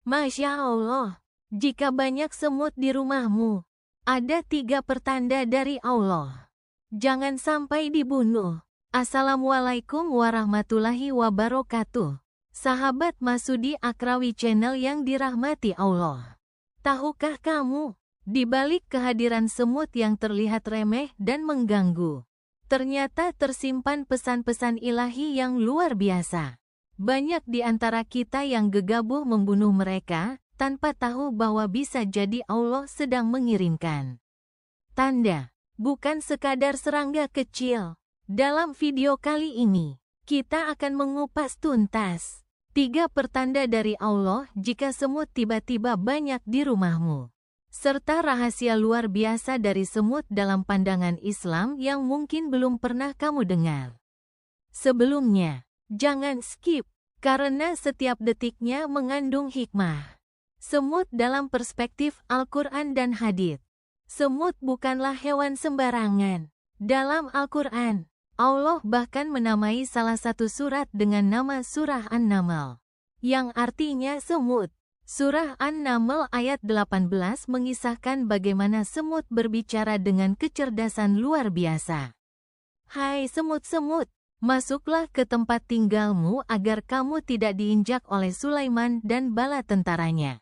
Masya Allah, jika banyak semut di rumahmu, ada 3 pertanda dari Allah. Jangan sampai dibunuh. Assalamualaikum warahmatullahi wabarakatuh. Sahabat Masudi Akrawi Channel yang dirahmati Allah. Tahukah kamu, di balik kehadiran semut yang terlihat remeh dan mengganggu, ternyata tersimpan pesan-pesan ilahi yang luar biasa. Banyak di antara kita yang gegabah membunuh mereka, tanpa tahu bahwa bisa jadi Allah sedang mengirimkan tanda, bukan sekadar serangga kecil. Dalam video kali ini, kita akan mengupas tuntas 3 pertanda dari Allah jika semut tiba-tiba banyak di rumahmu, serta rahasia luar biasa dari semut dalam pandangan Islam yang mungkin belum pernah kamu dengar. Sebelumnya, jangan skip, karena setiap detiknya mengandung hikmah. Semut dalam perspektif Al-Quran dan Hadits. Semut bukanlah hewan sembarangan. Dalam Al-Quran, Allah bahkan menamai salah satu surat dengan nama Surah An-Naml, yang artinya semut. Surah An-Naml ayat 18 mengisahkan bagaimana semut berbicara dengan kecerdasan luar biasa. Hai semut-semut, masuklah ke tempat tinggalmu agar kamu tidak diinjak oleh Sulaiman dan bala tentaranya.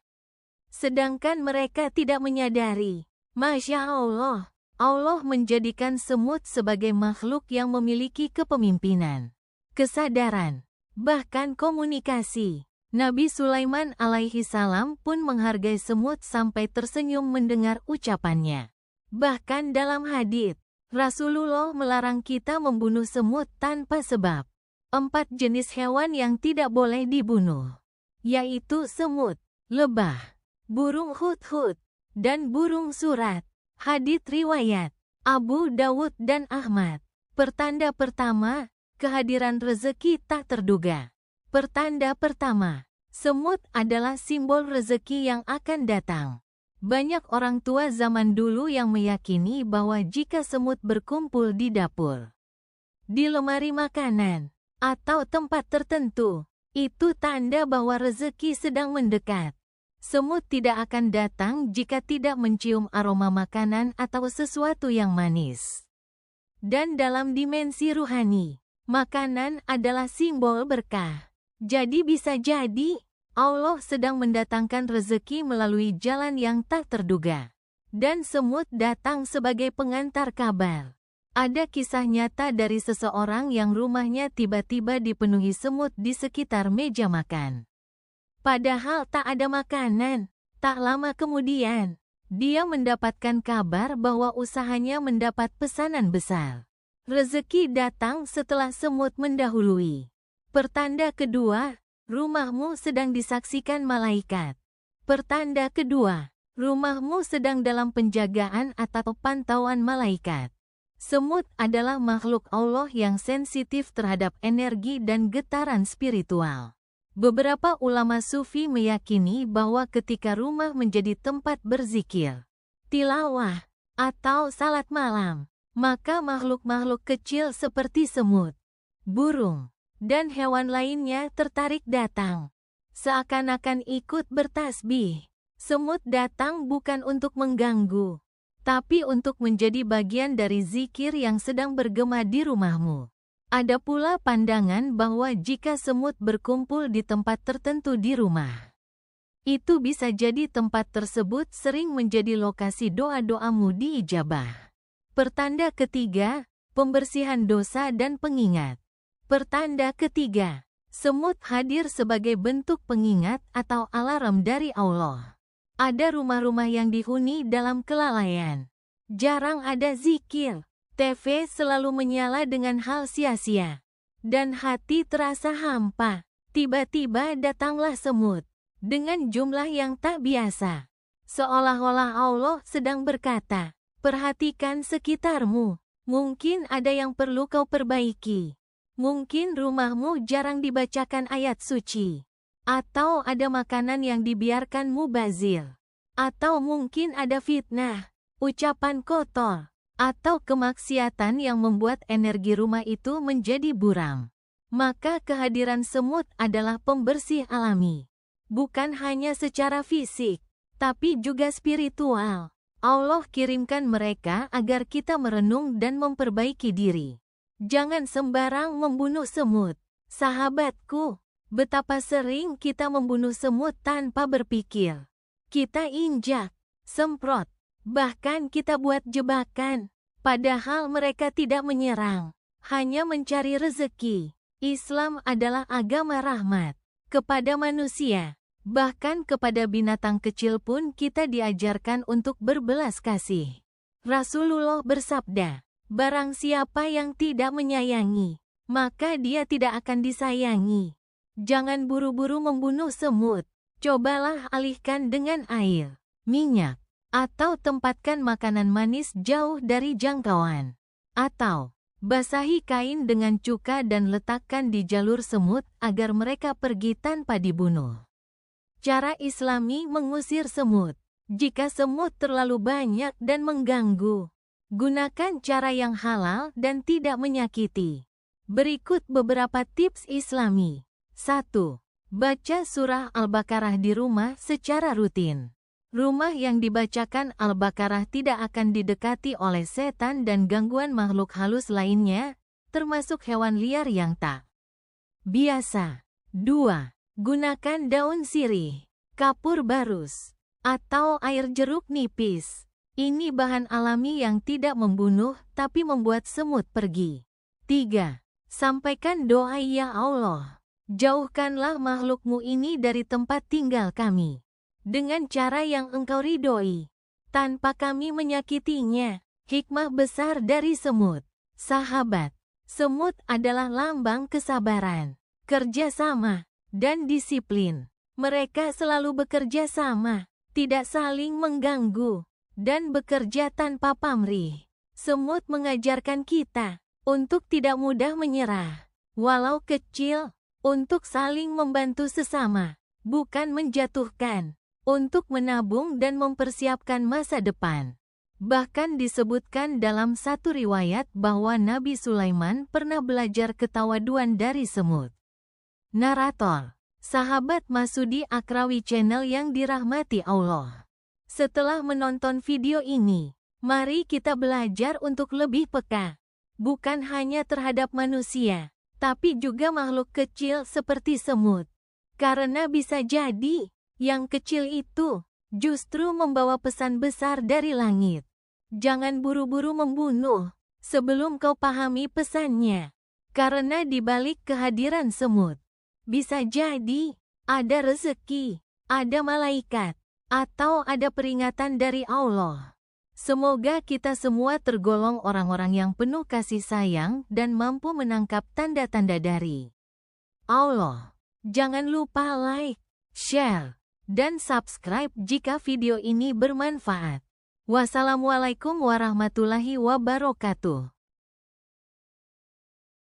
Sedangkan mereka tidak menyadari. Masya Allah, Allah menjadikan semut sebagai makhluk yang memiliki kepemimpinan, kesadaran, bahkan komunikasi. Nabi Sulaiman alaihi salam pun menghargai semut sampai tersenyum mendengar ucapannya. Bahkan dalam hadits, Rasulullah melarang kita membunuh semut tanpa sebab. 4 jenis hewan yang tidak boleh dibunuh, yaitu semut, lebah, burung hudhud, dan burung surat. Hadits riwayat Abu Dawud dan Ahmad. Pertanda pertama, kehadiran rezeki tak terduga. Pertanda pertama, semut adalah simbol rezeki yang akan datang. Banyak orang tua zaman dulu yang meyakini bahwa jika semut berkumpul di dapur, di lemari makanan, atau tempat tertentu, itu tanda bahwa rezeki sedang mendekat. Semut tidak akan datang jika tidak mencium aroma makanan atau sesuatu yang manis. Dan dalam dimensi ruhani, makanan adalah simbol berkah. Jadi bisa jadi, Allah sedang mendatangkan rezeki melalui jalan yang tak terduga. Dan semut datang sebagai pengantar kabar. Ada kisah nyata dari seseorang yang rumahnya tiba-tiba dipenuhi semut di sekitar meja makan. Padahal tak ada makanan. Tak lama kemudian, dia mendapatkan kabar bahwa usahanya mendapat pesanan besar. Rezeki datang setelah semut mendahului. Pertanda kedua, rumahmu sedang disaksikan malaikat. Pertanda kedua, rumahmu sedang dalam penjagaan atau pantauan malaikat. Semut adalah makhluk Allah yang sensitif terhadap energi dan getaran spiritual. Beberapa ulama sufi meyakini bahwa ketika rumah menjadi tempat berzikir, tilawah, atau salat malam, maka makhluk-makhluk kecil seperti semut, burung, dan hewan lainnya tertarik datang. Seakan-akan ikut bertasbih. Semut datang bukan untuk mengganggu, tapi untuk menjadi bagian dari zikir yang sedang bergema di rumahmu. Ada pula pandangan bahwa jika semut berkumpul di tempat tertentu di rumah, itu bisa jadi tempat tersebut sering menjadi lokasi doa-doamu diijabah. Pertanda ketiga, pembersihan dosa dan pengingat. Pertanda ketiga, semut hadir sebagai bentuk pengingat atau alarm dari Allah. Ada rumah-rumah yang dihuni dalam kelalaian. Jarang ada zikir. TV selalu menyala dengan hal sia-sia. Dan hati terasa hampa. Tiba-tiba datanglah semut. Dengan jumlah yang tak biasa. Seolah-olah Allah sedang berkata, perhatikan sekitarmu. Mungkin ada yang perlu kau perbaiki. Mungkin rumahmu jarang dibacakan ayat suci. Atau ada makanan yang dibiarkan mubazir. Atau mungkin ada fitnah, ucapan kotor, atau kemaksiatan yang membuat energi rumah itu menjadi buram. Maka kehadiran semut adalah pembersih alami. bukan hanya secara fisik, tapi juga spiritual. Allah kirimkan mereka agar kita merenung dan memperbaiki diri. Jangan sembarang membunuh semut. Sahabatku, betapa sering kita membunuh semut tanpa berpikir. Kita injak, semprot, bahkan kita buat jebakan. Padahal mereka tidak menyerang, hanya mencari rezeki. Islam adalah agama rahmat kepada manusia. Bahkan kepada binatang kecil pun kita diajarkan untuk berbelas kasih. Rasulullah bersabda, barang siapa yang tidak menyayangi, maka dia tidak akan disayangi. Jangan buru-buru membunuh semut. Cobalah alihkan dengan air, minyak, atau tempatkan makanan manis jauh dari jangkauan. Atau, basahi kain dengan cuka dan letakkan di jalur semut agar mereka pergi tanpa dibunuh. Cara Islami mengusir semut. Jika semut terlalu banyak dan mengganggu, gunakan cara yang halal dan tidak menyakiti. Berikut beberapa tips Islami. 1. Baca surah Al-Baqarah di rumah secara rutin. Rumah yang dibacakan Al-Baqarah tidak akan didekati oleh setan dan gangguan makhluk halus lainnya, termasuk hewan liar yang tak biasa. 2. Gunakan daun sirih, kapur barus, atau air jeruk nipis. Ini bahan alami yang tidak membunuh tapi membuat semut pergi. 3. Sampaikan doa ya Allah. Jauhkanlah makhlukmu ini dari tempat tinggal kami. Dengan cara yang engkau ridhoi, tanpa kami menyakitinya. Hikmah besar dari semut. Sahabat, semut adalah lambang kesabaran, kerjasama, dan disiplin. Mereka selalu bekerja sama, tidak saling mengganggu, dan bekerja tanpa pamrih. Semut mengajarkan kita untuk tidak mudah menyerah, walau kecil, untuk saling membantu sesama, bukan menjatuhkan, untuk menabung dan mempersiapkan masa depan. Bahkan disebutkan dalam satu riwayat bahwa Nabi Sulaiman pernah belajar ketawaduan dari semut. Narator, sahabat Masudi Akrawi Channel yang dirahmati Allah. Setelah menonton video ini, mari kita belajar untuk lebih peka, bukan hanya terhadap manusia, tapi juga makhluk kecil seperti semut. Karena bisa jadi, yang kecil itu justru membawa pesan besar dari langit. Jangan buru-buru membunuh sebelum kau pahami pesannya. Karena di balik kehadiran semut, bisa jadi ada rezeki, ada malaikat, atau ada peringatan dari Allah. Semoga kita semua tergolong orang-orang yang penuh kasih sayang dan mampu menangkap tanda-tanda dari Allah. Jangan lupa like, share, dan subscribe jika video ini bermanfaat. Wassalamualaikum warahmatullahi wabarakatuh.